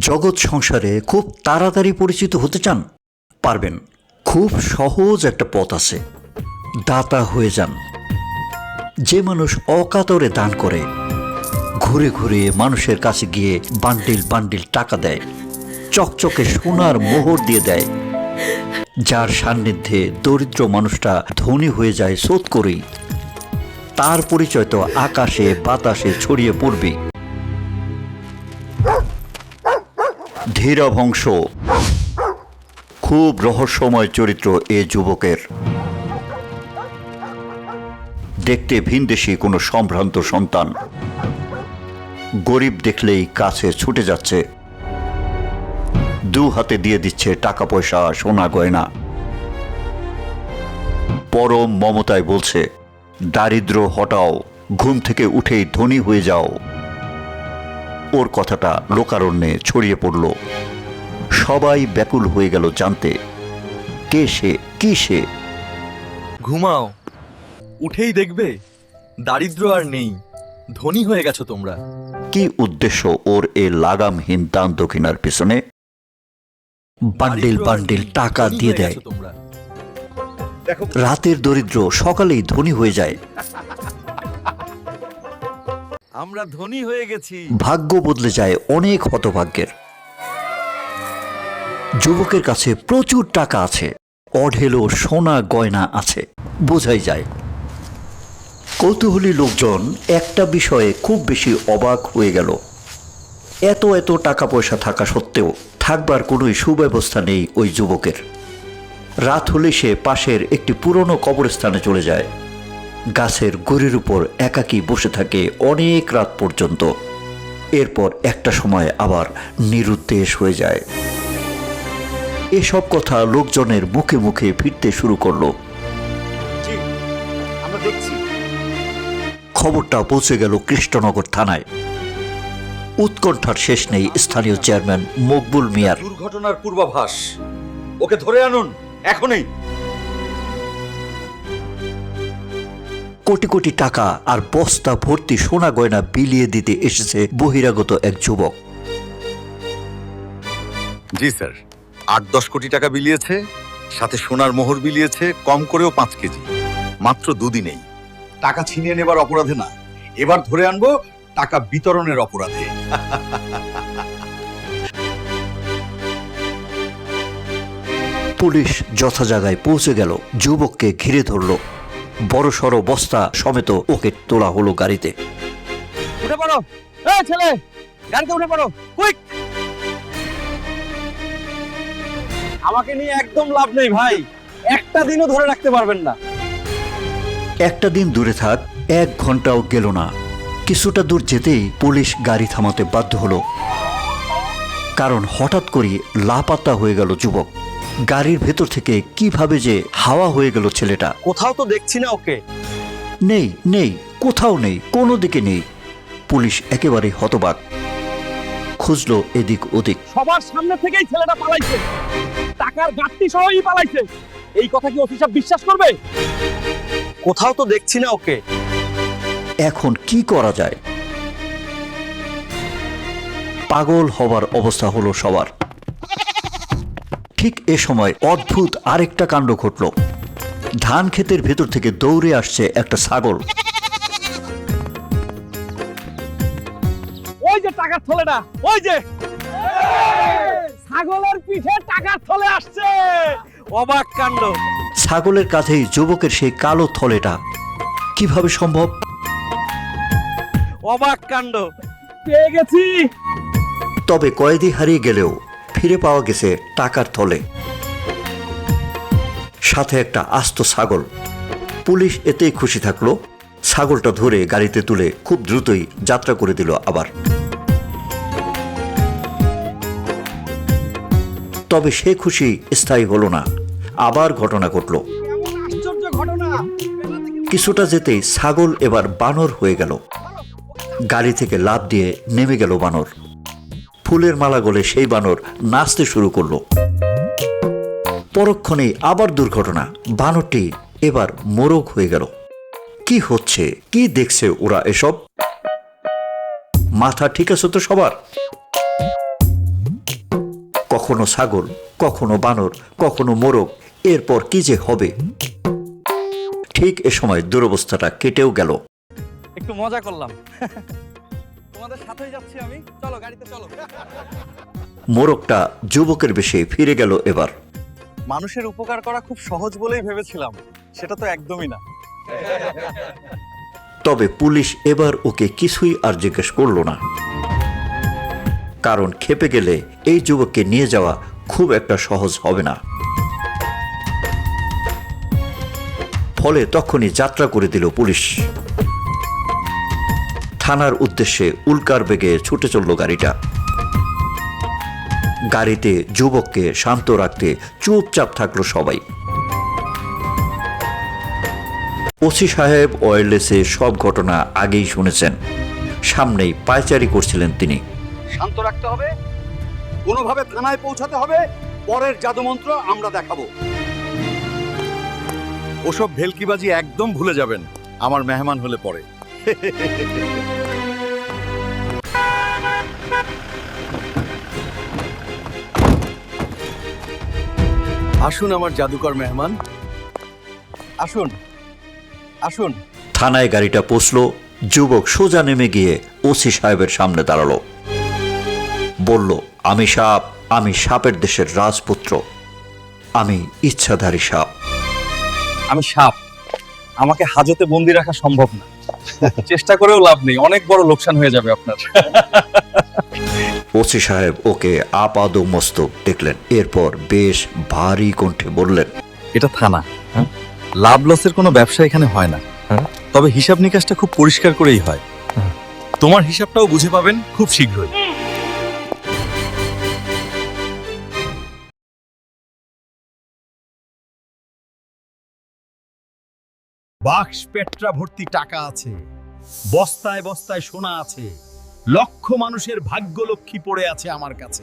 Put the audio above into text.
জগৎ সংসারে খুব তাড়াতাড়ি পরিচিত হতে চান? পারবেন। খুব সহজ একটা পথ আছে। দাতা হয়ে যান। যে মানুষ অকাতরে দান করে, ঘুরে ঘুরে মানুষের কাছে গিয়ে বান্ডিল বান্ডিল টাকা দেয়, চকচকে সোনার মোহর দিয়ে দেয়, যার সান্নিধ্যে দরিদ্র মানুষটা ধনী হয়ে যায় শোধ করেই, তার পরিচয় তো আকাশে বাতাসে ছড়িয়ে পড়বে। ধীরবংশ। খুব রহস্যময় চরিত্র এ যুবকের। দেখতে ভিনদেশী কোনো সম্ভ্রান্ত সন্তান। গরিব দেখলেই কাছে ছুটে যাচ্ছে, দু হাতে দিয়ে দিচ্ছে টাকা পয়সা সোনা গয়না। পরম মমতায় বলছে, দারিদ্র হটাও, ঘুম থেকে উঠেই ধনী হয়ে যাও। ওর কথাটা লোকারণ্যে ছড়িয়ে পড়ল। সবাই ব্যাকুল হয়ে গেল জানতে, কে সে, কি সে। ঘুমাও, উঠেই দেখবে দারিদ্র আর নেই, ধনী হয়ে গেছো তোমরা। কি উদ্দেশ্য ওর এ লাগামহীন দান দক্ষিণার পিছনে? বান্ডিল বান্ডিল টাকা দিয়ে দেয়। রাতের দরিদ্র সকালেই ধনী হয়ে যায়। আমরা ধনী হয়ে গেছি। ভাগ্য বদলে যায় অনেক হতভাগ্যের। যুবকের কাছে প্রচুর টাকা আছে, অঢেলো সোনা গয়না আছে, বোঝাই যায়। কৌতূহলী লোকজন একটা বিষয়ে খুব বেশি অবাক হয়ে গেল। এত এত টাকা পয়সা থাকা সত্ত্বেও থাকবার কোনো সুব্যবস্থা নেই ওই যুবকের। রাত হলে সে পাশের একটি পুরনো কবরস্থানে চলে যায়। গাছের গুড়ির উপর একাকী বসে থাকে অনেক রাত পর্যন্ত। এরপর একটা সময় আবার নিরুদ্দেশ হয়ে যায়। এসব কথা লোকজনের মুখে মুখে ফিরতে শুরু করলো। খবরটা পৌঁছে গেল কৃষ্ণনগর থানায়। উৎকণ্ঠার শেষ নেই স্থানীয় চেয়ারম্যান মকবুল মিয়ার। দুর্ঘটনার পূর্বাভাস, ওকে ধরে আনুন এখনই। কোটি কোটি টাকা আর বস্তা ভর্তি সোনা গয়না বিলিয়ে দিতে এসেছে বহিরাগত এক যুবক। জি স্যার, ৮-১০ কোটি টাকা বিলিয়েছে, সাথে সোনার মোহর বিলিয়েছে, কম করেও ৫ কেজি। মাত্র দুদিনেই। টাকা ছিনিয়ে নেবার অপরাধে না, এবার ধরে আনবো টাকা বিতরণের অপরাধে। পুলিশ যথা জায়গায় পৌঁছে গেল, যুবককে ঘিরে ধরল। বড় সড় বস্তা সমেত ওকে তোলা হলো গাড়িতে। উঠে পড়ো, এই ছেলে, গাড়িতে উঠে পড়ো, কুইক। আমাকে নিয়ে একদম লাভ নেই ভাই, একটা দিনও ধরে রাখতে পারবেন না। একটা দিন দূরে থাক, ১ ঘন্টাও গেল না। কিছুটা দূর যেতেই পুলিশ গাড়ি থামাতে বাধ্য হলো, কারণ হঠাৎ করে লাপাত্তা হয়ে গেল যুবক। গাড়ির ভেতর থেকে কিভাবে যে হাওয়া হয়ে গেল ছেলেটা। কোথাও তো দেখছি না ওকে। নেই নেই, কোথাও নেই, কোনো দিকে নেই। পুলিশ একেবারে হতবাক, খুঁজলো এদিক ওদিক। সবার সামনে থেকেই ছেলেটা পালাইছে, টাকার গাঁটটি সহই পালাইছে। এই কথা কি অফিসার বিশ্বাস করবে? কোথাও তো দেখছি না ওকে। এখন কি করা যায়? পাগল হবার অবস্থা হলো সবার। ঠিক এ সময় অদ্ভুত আরেকটা কাণ্ড ঘটল। ধান ক্ষেতের ভেতর থেকে দৌড়ে আসছে একটা ছাগল। ওই যে টাকার থলেটা, ওই যে ছাগলের পিঠে টাকার থলে আসছে। অবাক কাণ্ড। ছাগলের কাছেই যুবকের সেই কালো থলেটা। কিভাবে সম্ভব? অবাক কাণ্ড, পেয়ে গেছি। তবে কয়েদি হারিয়ে গেলেও ফিরে পাওয়া গেছে টাকার থলে, সাথে একটা আস্ত ছাগল। পুলিশ এতেই খুশি থাকলো। ছাগলটা ধরে গাড়িতে তুলে খুব দ্রুতই যাত্রা করে দিল আবার। তবে সে খুশি স্থায়ী হলো না, আবার ঘটনা ঘটল। এমন আশ্চর্য ঘটনা। কিছুটা যেতেই ছাগল এবার বানর হয়ে গেল। গাড়ি থেকে লাফ দিয়ে নেমে গেল বানর। ফুলের মালা গলে সেই বানর নাচতে শুরু করলো। পরক্ষণেই আবার দুর্ঘটনা, বানরটি এবার মোরগ হয়ে গেল। কি হচ্ছে, কি দেখছে ওরা এসব? মাথা ঠিক আছে তো সবার? কখনো ছাগল, কখনো বানর, কখনো মোরগ, এরপর কি যে হবে। ঠিক এ সময় দুরবস্থাটা কেটেও গেল। একটু মজা করলাম। তোমাদের সাথেই যাচ্ছি আমি, চলো গাড়িতে চলো। মোরগটা যুবকের বেশে ফিরে গেল এবার। মানুষের উপকার করা খুব সহজ বলেই ভেবেছিলাম, সেটা তো একদমই না। তবে পুলিশ এবার ওকে কিছুই আর জিজ্ঞেস করলো না, কারণ খেপে গেলে এই যুবককে নিয়ে যাওয়া খুব একটা সহজ হবে না। ফলে তখনই যাত্রা করে দিল পুলিশ। থানার উদ্দেশ্যে উল্কার বেগে ছুটে চলল গাড়িটা। গাড়িতে যুবককে শান্ত রাখতে চুপচাপ থাকলো সবাই। ওসি সাহেব ওয়্যারলেসে সব ঘটনা আগেই শুনেছেন, সামনেই পায়চারি করছিলেন তিনি। শান্ত রাখতে হবে, কোনোভাবে থানায় পৌঁছাতে হবে, পরের জাদুমন্ত্র আমরা দেখাবো। ওসব ভেলকিবাজি একদম ভুলে যাবেন আমার মেহমান হলে পরে। আসুন আমার জাদুকর মেহমান, আসুন আসুন। থানায় গাড়িটা পৌঁছলো। যুবক সোজা নেমে গিয়ে ওসি সাহেবের সামনে দাঁড়ালো। বলল, আমি সাপ, আমি সাপের দেশের রাজপুত্র, আমি ইচ্ছাধারী সাপ। আমি সাপ, আমাকে হাজতে বন্দি রাখা সম্ভব না। চেষ্টা করেও লাভ নেই, অনেক বড় লোকসান হয়ে যাবে আপনার। ওসি সাহেব ওকে আপাদো মস্তক দেখলেন, এরপর বেশ ভারী কণ্ঠে বললেন, এটা থানা, লাভ লসের কোনো ব্যবসা এখানে হয় না, তবে হিসাব নিকাশটা খুব পরিষ্কার করেই হয়। তোমার হিসাবটাও বুঝে পাবেন খুব শীঘ্রই। বাক্স পেট্রা ভর্তি টাকা আছে, বস্তায় বস্তায় সোনা আছে, লক্ষ মানুষের ভাগ্যলক্ষ্মী পড়ে আছে আমার কাছে।